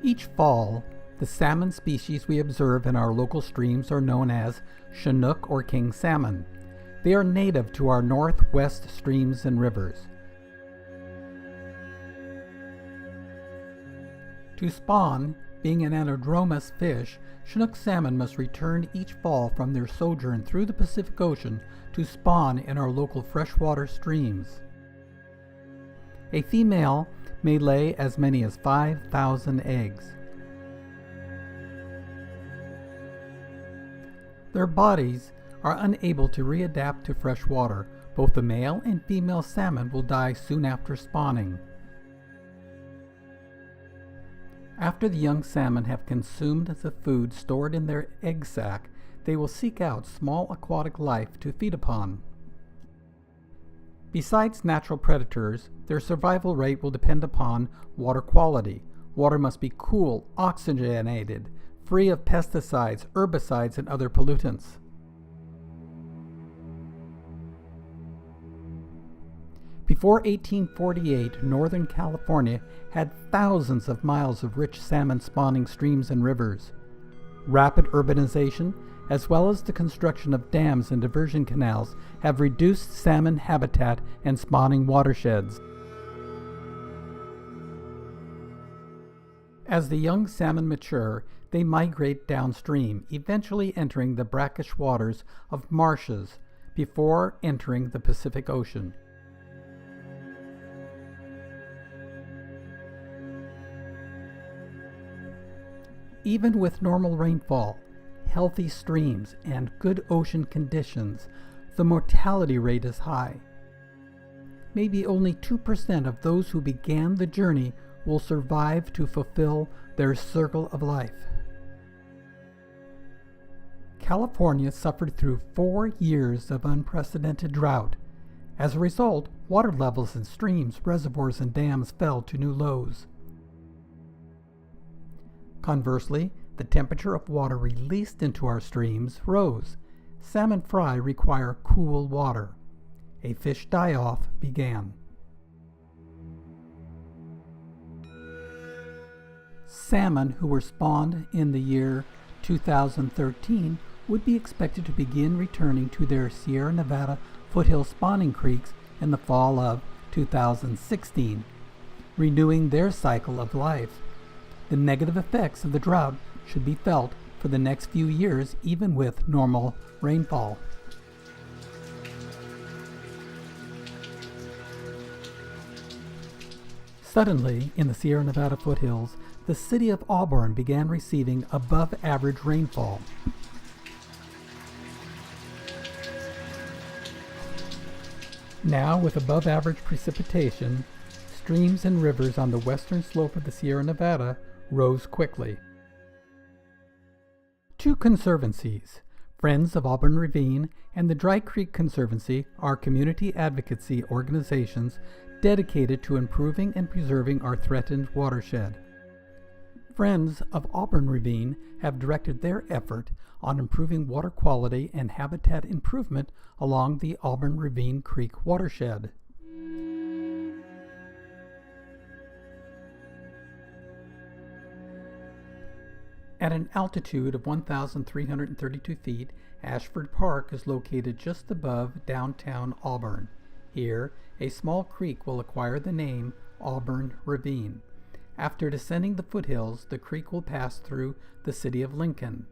Each fall, the salmon species we observe in our local streams are known as Chinook or king salmon. They are native to our northwest streams and rivers. To spawn, being an anadromous fish, Chinook salmon must return each fall from their sojourn through the Pacific Ocean to spawn in our local freshwater streams. A female may lay as many as 5,000 eggs. Their bodies are unable to readapt to fresh water. Both the male and female salmon will die soon after spawning. After the young salmon have consumed the food stored in their egg sac, they will seek out small aquatic life to feed upon. Besides natural predators, their survival rate will depend upon water quality. Water must be cool, oxygenated, free of pesticides, herbicides, and other pollutants. Before 1848, Northern California had thousands of miles of rich salmon spawning streams and rivers. Rapid urbanization, as well as the construction of dams and diversion canals, have reduced salmon habitat and spawning watersheds. As the young salmon mature, they migrate downstream, eventually entering the brackish waters of marshes before entering the Pacific Ocean. Even with normal rainfall, healthy streams, and good ocean conditions, the mortality rate is high. Maybe only 2% of those who began the journey will survive to fulfill their circle of life. California suffered through 4 years of unprecedented drought. As a result, water levels in streams, reservoirs, and dams fell to new lows. Conversely, the temperature of water released into our streams rose. Salmon fry require cool water. A fish die-off began. Salmon who were spawned in the year 2013 would be expected to begin returning to their Sierra Nevada foothill spawning creeks in the fall of 2016, renewing their cycle of life. The negative effects of the drought should be felt for the next few years, even with normal rainfall. Suddenly, in the Sierra Nevada foothills, the city of Auburn began receiving above-average rainfall. Now, with above-average precipitation, streams and rivers on the western slope of the Sierra Nevada rose quickly. 2 conservancies, Friends of Auburn Ravine and the Dry Creek Conservancy, are community advocacy organizations dedicated to improving and preserving our threatened watershed. Friends of Auburn Ravine have directed their effort on improving water quality and habitat improvement along the Auburn Ravine Creek watershed. At an altitude of 1,332 feet, Ashford Park is located just above downtown Auburn. Here, a small creek will acquire the name Auburn Ravine. After descending the foothills, the creek will pass through the city of Lincoln.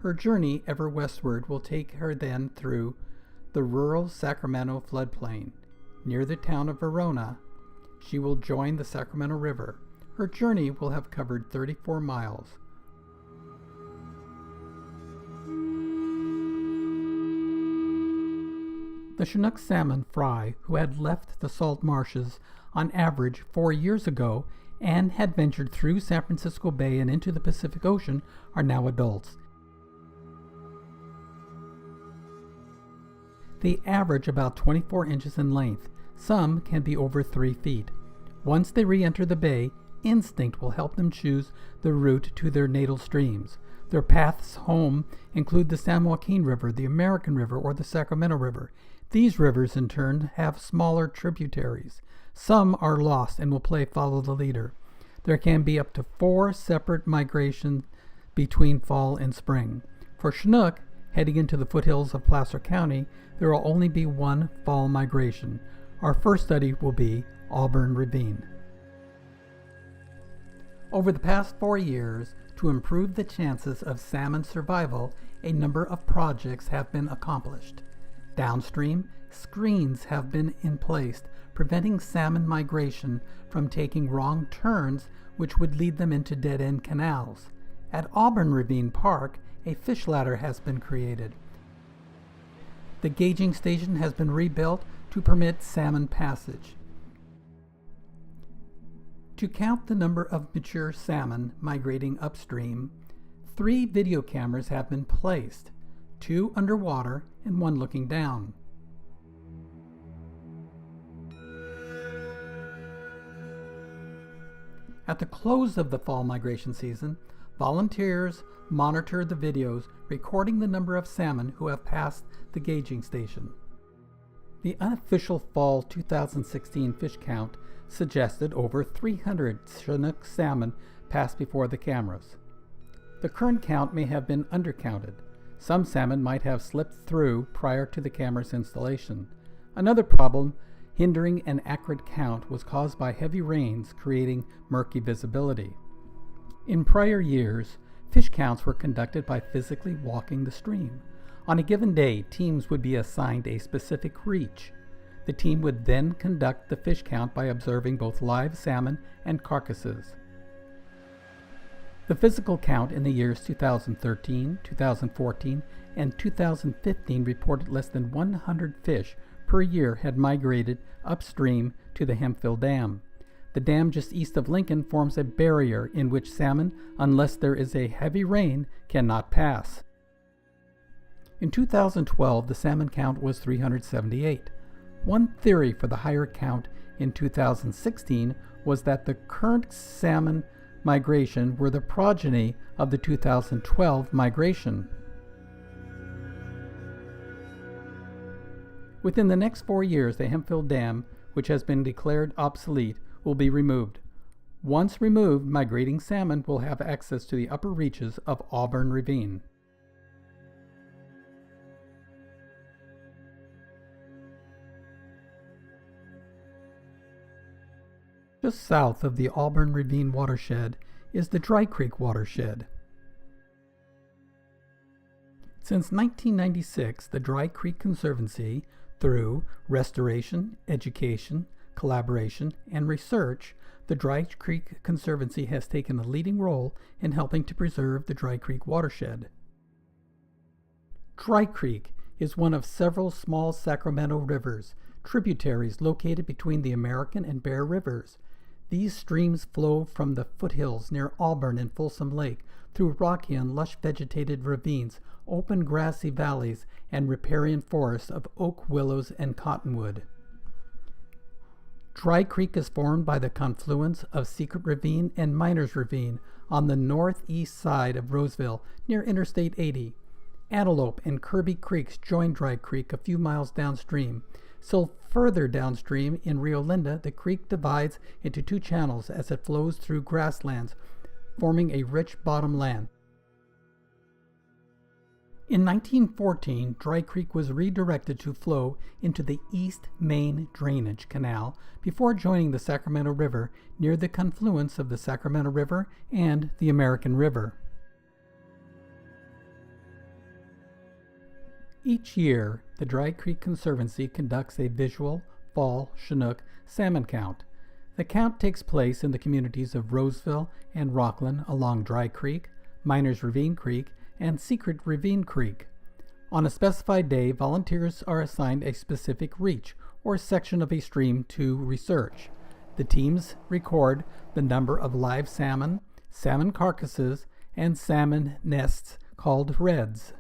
Her journey ever westward will take her then through the rural Sacramento floodplain. Near the town of Verona, she will join the Sacramento River. Her journey will have covered 34 miles. The Chinook salmon fry, who had left the salt marshes on average 4 years ago and had ventured through San Francisco Bay and into the Pacific Ocean, are now adults. They average about 24 inches in length. Some can be over 3 feet. Once they re-enter the bay, instinct will help them choose the route to their natal streams. Their paths home include the San Joaquin River, the American River, or the Sacramento River. These rivers, in turn, have smaller tributaries. Some are lost and will play follow the leader. There can be up to 4 separate migrations between fall and spring. For Chinook, heading into the foothills of Placer County, there will only be one fall migration. Our first study will be Auburn Ravine. Over the past 4 years, to improve the chances of salmon survival, a number of projects have been accomplished. Downstream, screens have been in place, preventing salmon migration from taking wrong turns which would lead them into dead-end canals. At Auburn Ravine Park, a fish ladder has been created. The gauging station has been rebuilt to permit salmon passage. To count the number of mature salmon migrating upstream, 3 video cameras have been placed, 2 underwater and 1 looking down. At the close of the fall migration season, volunteers monitor the videos recording the number of salmon who have passed the gauging station. The unofficial fall 2016 fish count suggested over 300 Chinook salmon passed before the cameras. The current count may have been undercounted. Some salmon might have slipped through prior to the camera's installation. Another problem hindering an accurate count was caused by heavy rains creating murky visibility. In prior years, fish counts were conducted by physically walking the stream. On a given day, teams would be assigned a specific reach. The team would then conduct the fish count by observing both live salmon and carcasses. The physical count in the years 2013, 2014, and 2015 reported less than 100 fish per year had migrated upstream to the Hemphill Dam. The dam just east of Lincoln forms a barrier in which salmon, unless there is a heavy rain, cannot pass. In 2012, the salmon count was 378. One theory for the higher count in 2016 was that the current salmon migration were the progeny of the 2012 migration. Within the next 4 years, the Hemphill Dam, which has been declared obsolete, will be removed. Once removed, migrating salmon will have access to the upper reaches of Auburn Ravine. Just south of the Auburn Ravine watershed is the Dry Creek watershed. Since 1996, the Dry Creek Conservancy, through restoration, education, collaboration, and research, the Dry Creek Conservancy has taken a leading role in helping to preserve the Dry Creek watershed. Dry Creek is one of several small Sacramento rivers, tributaries located between the American and Bear Rivers. These streams flow from the foothills near Auburn and Folsom Lake through rocky and lush vegetated ravines, open grassy valleys, and riparian forests of oak, willows, and cottonwood. Dry Creek is formed by the confluence of Secret Ravine and Miners Ravine on the northeast side of Roseville near Interstate 80. Antelope and Kirby Creeks join Dry Creek a few miles downstream. So further downstream in Rio Linda, the creek divides into 2 channels as it flows through grasslands, forming a rich bottomland. In 1914, Dry Creek was redirected to flow into the East Main Drainage Canal before joining the Sacramento River near the confluence of the Sacramento River and the American River. Each year, the Dry Creek Conservancy conducts a visual fall Chinook salmon count. The count takes place in the communities of Roseville and Rockland along Dry Creek, Miners Ravine Creek, and Secret Ravine Creek. On a specified day, volunteers are assigned a specific reach or section of a stream to research. The teams record the number of live salmon, salmon carcasses, and salmon nests called reds.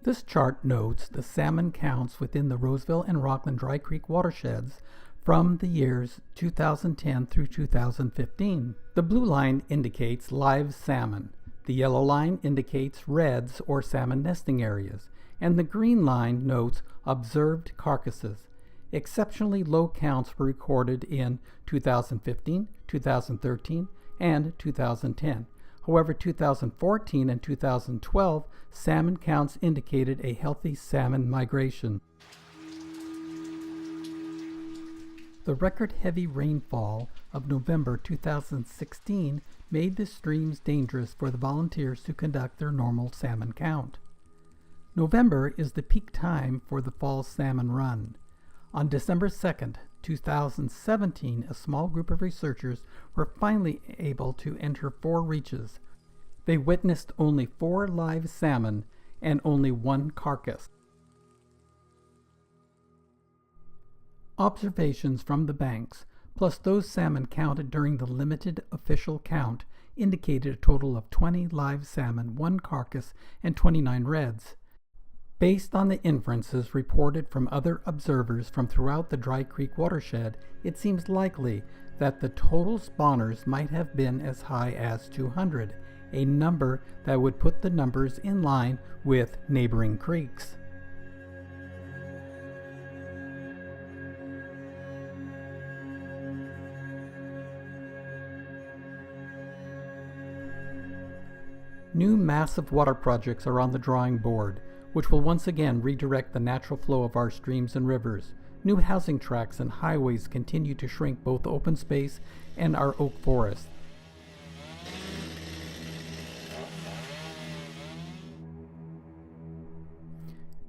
This chart notes the salmon counts within the Roseville and Rockland Dry Creek watersheds from the years 2010 through 2015. The blue line indicates live salmon, the yellow line indicates reds or salmon nesting areas, and the green line notes observed carcasses. Exceptionally low counts were recorded in 2015, 2013, and 2010. However, 2014 and 2012 salmon counts indicated a healthy salmon migration. The record-heavy rainfall of November 2016 made the streams dangerous for the volunteers to conduct their normal salmon count. November is the peak time for the fall salmon run. On December 2nd, 2017, a small group of researchers were finally able to enter 4 reaches. They witnessed only 4 live salmon and only 1 carcass. Observations from the banks, plus those salmon counted during the limited official count, indicated a total of 20 live salmon, 1 carcass, and 29 reds. Based on the inferences reported from other observers from throughout the Dry Creek watershed, it seems likely that the total spawners might have been as high as 200, a number that would put the numbers in line with neighboring creeks. New massive water projects are on the drawing board, which will once again redirect the natural flow of our streams and rivers. New housing tracts and highways continue to shrink both open space and our oak forest.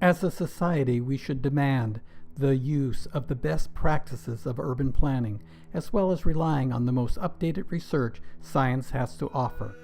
As a society, we should demand the use of the best practices of urban planning, as well as relying on the most updated research science has to offer.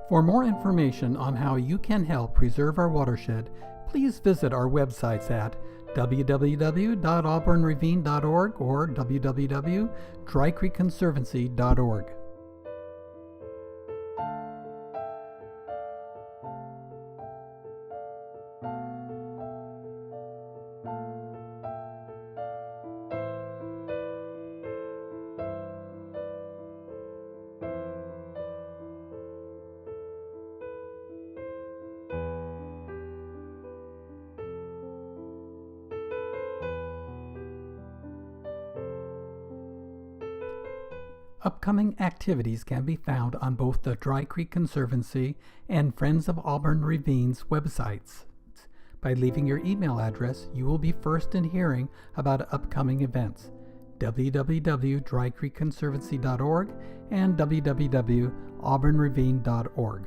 For more information on how you can help preserve our watershed, please visit our websites at www.auburnravine.org or www.drycreekconservancy.org. Upcoming activities can be found on both the Dry Creek Conservancy and Friends of Auburn Ravine's websites. By leaving your email address, you will be first in hearing about upcoming events. www.drycreekconservancy.org and www.auburnravine.org.